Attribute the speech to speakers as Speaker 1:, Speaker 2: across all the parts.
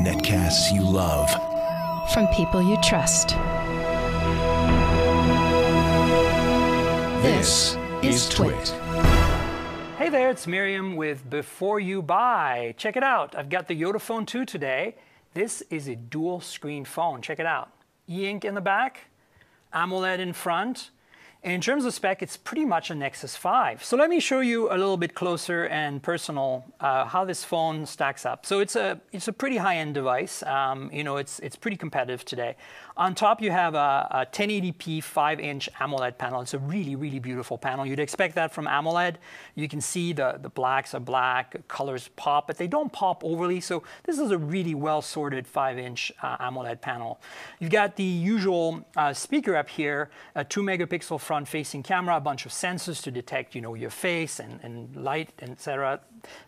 Speaker 1: Netcasts you love.
Speaker 2: From people you trust.
Speaker 1: This is Twit.
Speaker 3: Hey there, it's Miriam with Before You Buy. Check it out. I've got the YotaPhone 2 today. This is a dual screen phone. Check it out. E-ink in the back, AMOLED in front. And in terms of spec, it's pretty much a Nexus 5. So let me show you a little bit closer and personal how this phone stacks up. So it's a pretty high-end device. It's pretty competitive today. On top, you have a 1080p 5-inch AMOLED panel. It's a really, really beautiful panel. You'd expect that from AMOLED. You can see the blacks are black, colors pop, but they don't pop overly. So this is a really well-sorted 5-inch AMOLED panel. You've got the usual speaker up here, a 2-megapixel front-facing camera, a bunch of sensors to detect, your face and light, etc.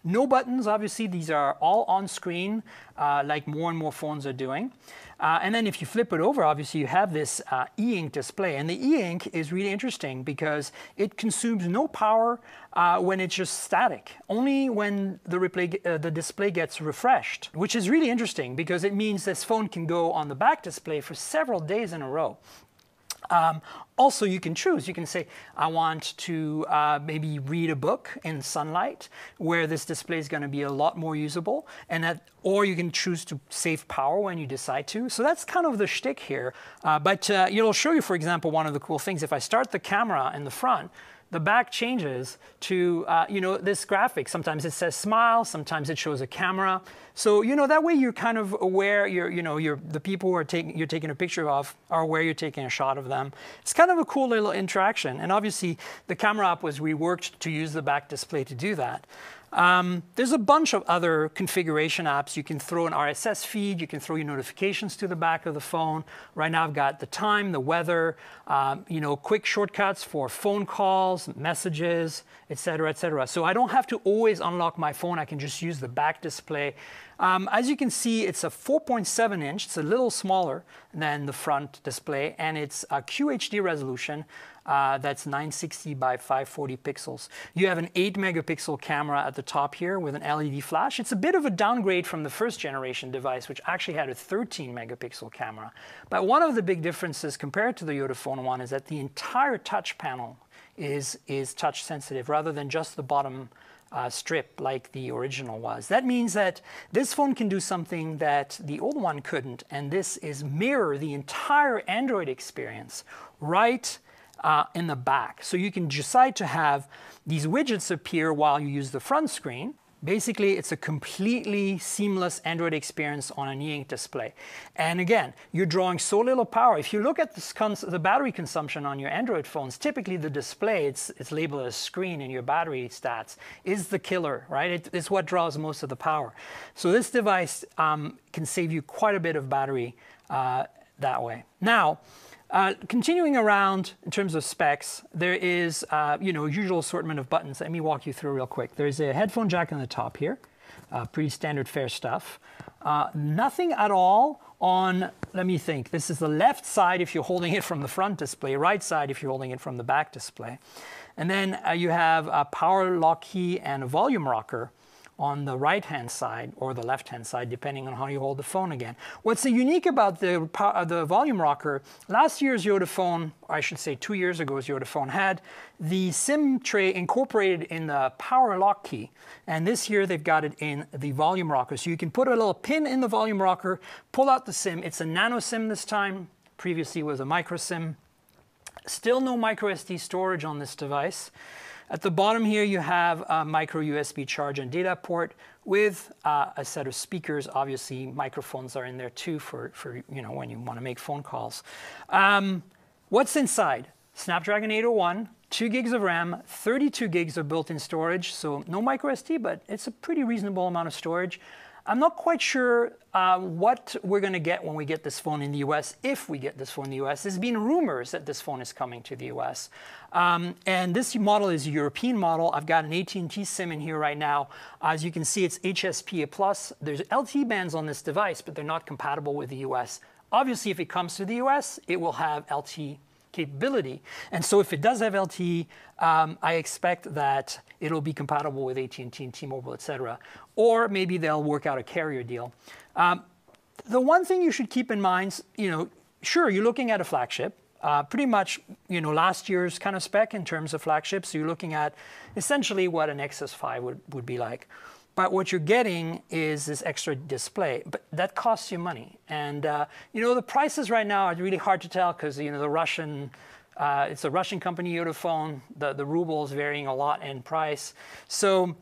Speaker 3: No buttons, obviously. These are all on screen, like more and more phones are doing. And then if you flip it over, obviously you have this e-ink display. And the e-ink is really interesting because it consumes no power when it's just static, only when the display gets refreshed, which is really interesting because it means this phone can go on the back display for several days in a row. Also, you can choose. You can say, I want to maybe read a book in sunlight, where this display is going to be a lot more usable, or you can choose to save power when you decide to. So that's kind of the shtick here. But it'll show you, for example, one of the cool things. If I start the camera in the front, the back changes to this graphic. Sometimes it says smile, sometimes it shows a camera. So that way you're kind of aware. The people who you're taking a picture of are aware you're taking a shot of them. It's kind of a cool little interaction. And obviously the camera app was reworked to use the back display to do that. There's a bunch of other configuration apps. You can throw an RSS feed. You can throw your notifications to the back of the phone. Right now I've got the time, the weather, quick shortcuts for phone calls, messages, etc., etc. So I don't have to always unlock my phone. I can just use the back display. As you can see, it's a 4.7 inch. It's a little smaller than the front display, and it's a QHD resolution. That's 960 by 540 pixels. You have an 8-megapixel camera at the top here with an LED flash. It's a bit of a downgrade from the first generation device, which actually had a 13-megapixel camera. But one of the big differences compared to the YotaPhone 1 is that the entire touch panel is touch sensitive rather than just the bottom strip like the original was. That means that this phone can do something that the old one couldn't, and this is mirror the entire Android experience right in the back. So you can decide to have these widgets appear while you use the front screen. Basically, it's a completely seamless Android experience on an e-ink display. And again, you're drawing so little power. If you look at the battery consumption on your Android phones, typically the display, it's labeled as screen in your battery stats, is the killer, right? It's what draws most of the power. So this device can save you quite a bit of battery that way. Now, continuing around in terms of specs, there is usual assortment of buttons. Let me walk you through real quick. There's a headphone jack on the top here, pretty standard fare stuff. Nothing at all on, let me think, this is the left side if you're holding it from the front display, right side if you're holding it from the back display. And then you have a power lock key and a volume rocker on the right-hand side or the left-hand side, depending on how you hold the phone again. What's unique about the volume rocker, last year's YotaPhone, or I should say 2 years ago's YotaPhone, had the SIM tray incorporated in the power lock key. And this year they've got it in the volume rocker. So you can put a little pin in the volume rocker, pull out the SIM. It's a nano SIM this time. Previously it was a micro SIM. Still no micro SD storage on this device. At the bottom here, you have a micro USB charge and data port with a set of speakers. Obviously, microphones are in there too for when you want to make phone calls. What's inside? Snapdragon 801, 2 gigs of RAM, 32 gigs of built-in storage. So no micro SD, but it's a pretty reasonable amount of storage. I'm not quite sure what we're going to get when we get this phone in the US, if we get this phone in the US. There's been rumors that this phone is coming to the US. And this model is a European model. I've got an AT&T SIM in here right now. As you can see, it's HSPA+. There's LTE bands on this device, but they're not compatible with the US. Obviously, if it comes to the US, it will have LTE capability. And so if it does have LTE, I expect that it'll be compatible with AT&T and T-Mobile, et cetera. Or maybe they'll work out a carrier deal. The one thing you should keep in mind, sure, you're looking at a flagship. Pretty much, last year's kind of spec in terms of flagships. So you're looking at essentially what an XS5 would be like. But what you're getting is this extra display. But that costs you money. And, the prices right now are really hard to tell because, the Russian, it's a Russian company, YotaPhone. The ruble is varying a lot in price. So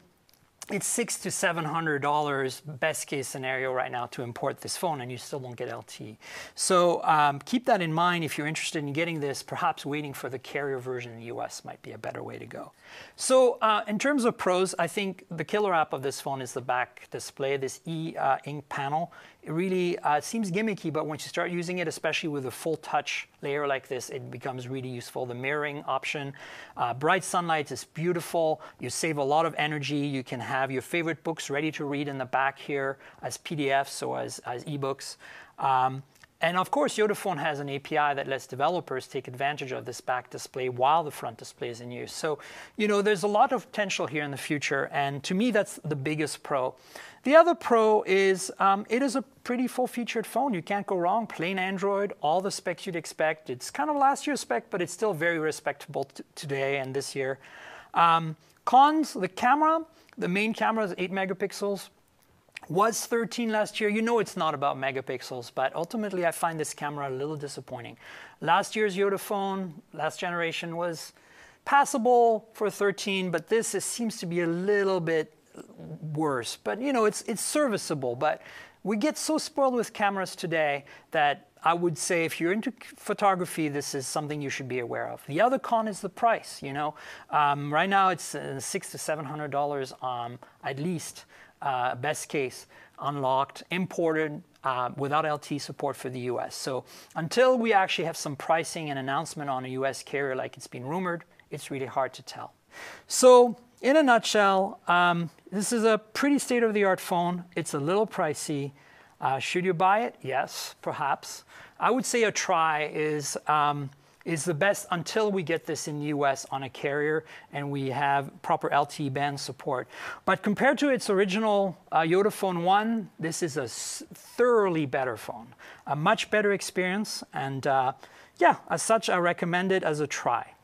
Speaker 3: it's $600 to $700 best case scenario right now to import this phone, and you still don't get LTE. So keep that in mind if you're interested in getting this. Perhaps waiting for the carrier version in the US might be a better way to go. So in terms of pros, I think the killer app of this phone is the back display, this e-ink panel. It really seems gimmicky, but once you start using it, especially with a full touch layer like this, it becomes really useful. The mirroring option, bright sunlight is beautiful. You save a lot of energy. You can have your favorite books ready to read in the back here as PDFs or as ebooks. And of course, YotaPhone has an API that lets developers take advantage of this back display while the front display is in use. So, there's a lot of potential here in the future. And to me, that's the biggest pro. The other pro is it is a pretty full-featured phone. You can't go wrong. Plain Android, all the specs you'd expect. It's kind of last year's spec, but it's still very respectable today and this year. Cons, the camera. The main camera is 8 megapixels. Was 13 last year. It's not about megapixels, but ultimately I find this camera a little disappointing. Last year's YotaPhone, last generation, was passable for 13, but this seems to be a little bit worse. But it's serviceable. But we get so spoiled with cameras today that I would say if you're into photography, this is something you should be aware of. The other con is the price. Right now it's $600 to $700 at least. Best case, unlocked, imported, without LTE support for the US. So until we actually have some pricing and announcement on a US carrier like it's been rumored, it's really hard to tell. So in a nutshell, this is a pretty state-of-the-art phone. It's a little pricey. Should you buy it? Yes, perhaps. I would say a try is the best until we get this in the US on a carrier and we have proper LTE band support. But compared to its original YotaPhone 1, this is a thoroughly better phone, a much better experience. And as such, I recommend it as a try.